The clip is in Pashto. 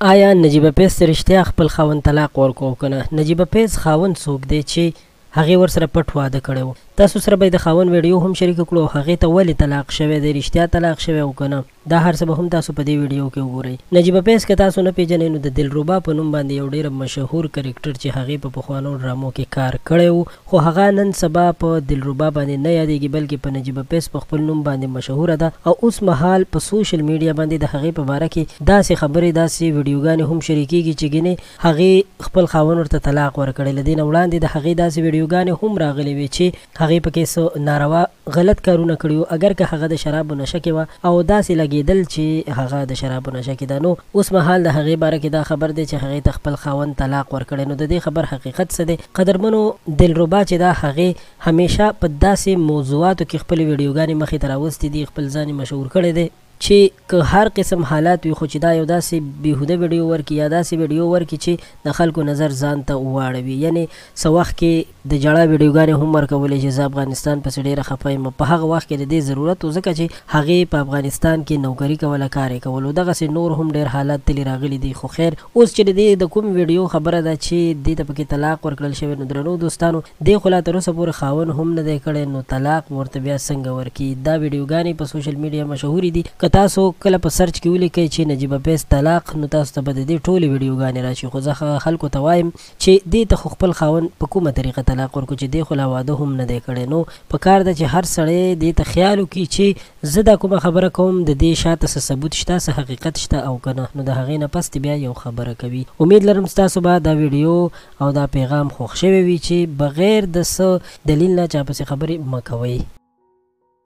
آیا نجیبه پیز ته رښتیا خپل خاوند طلاق ورکړو که نه؟ نجیبه پیز خاوند څوک دی چې هغې ورسره پټ واده کړی و؟ تاسو سره به د خاوند ویډیو هم شریک کړو او هغې ته ولې طلاق شوی دی، رښتیا طلاق شوی او که نه؟ دا هر څه به هم تاسو په دې ویډیو کې وګورئ. نجیبه پیز که تاسو نه پیژنئ نو د دلربا په نوم باندې یو ډېر مشهور کرکټر چې هغې په پخوانو ډرامو کې کار کړی و، خو هغه نن سبا په دلربا باندې نه یادېږي بلکې په نجیبه پیز په خپل نوم باندې مشهوره ده او اوس مهال په سوشل میډیا باندې د هغې په باره کې داسې خبرې داسې ویډیوګانې هم شریکېږي چې ګینې هغې خپل خاوند ورته طلاق ورکړی. له دې نه وړاندې د هغې داسې ویډیوګانې هم راغلې وې چې هغې پکې څه ناروا غلط کارونه کړي وو، اگر که هغه د شرابو نشه کې وه او داسې لګېدل چې هغه د شرابو نشه کې ده. نو اوس مهال د هغې باره کې دا خبر دی چې هغې ته خپل خاوند طلاق ورکړی. نو د دې خبر حقیقت څه دی؟ قدرمنو دلربا چې دا هغې همیشه په داسې موضوعاتو کې خپلې ویډیوګانې مخې ته راوستې دي، خپل ځان یې مشهور کړی دی چې که هر قسم حالات وي خو چې دا یو داسې بیهوده ویډیو ورکړي یا داسې ویډیو ورکړي چې د خلکو نظر ځان ته واړوي. یعنې څه وخت کې د ژړا ویډیوګانې هم ورکولې چې زه افغانستان پسې ډېره خفه یم، په هغه وخت کې د دې ضرورت و ځکه چې هغې په افغانستان کې نوکري کوله، کار یې کول، دغسې نور هم ډېر حالات تلې راغلي دي. خو خیر اوس چې د دې د کوم ویډیو خبره ده چې دې ته پکې طلاق ورکړل شوی، نو درنو دوستانو دې خو لا تر اوسه پورې خاوند هم نه دی کړی، نو طلاق ورته بیا څنګه ورکړي؟ دا ویډیوګانې په سوشل میډیا مشهورې دي. که تاسو کله په سرچ کې ولیکئ چې نجیبه پیز طلاق، نو تاسو ته به د دې ټولې ویډیوګانې راشي. خو زه خلکو ته وایم چې دې ته خو خپل خاوند په کومه طریقه طلاق ورکړو چې دې خو لا واده هم نه دی کړی. نو په کار ده چې هر سړی دې ته خیال وکړي چې زه دا کومه خبره کوم د دې شاته څه ثبوت شته، څه حقیقت شته او که نه. نو د هغې نه پس بیا یو خبره کوي. امید لرم ستاسو به دا ویډیو او دا پیغام خوښ شوی وي چې بغیر د څه دلیل نه چا پسې خبرې مه کوئ.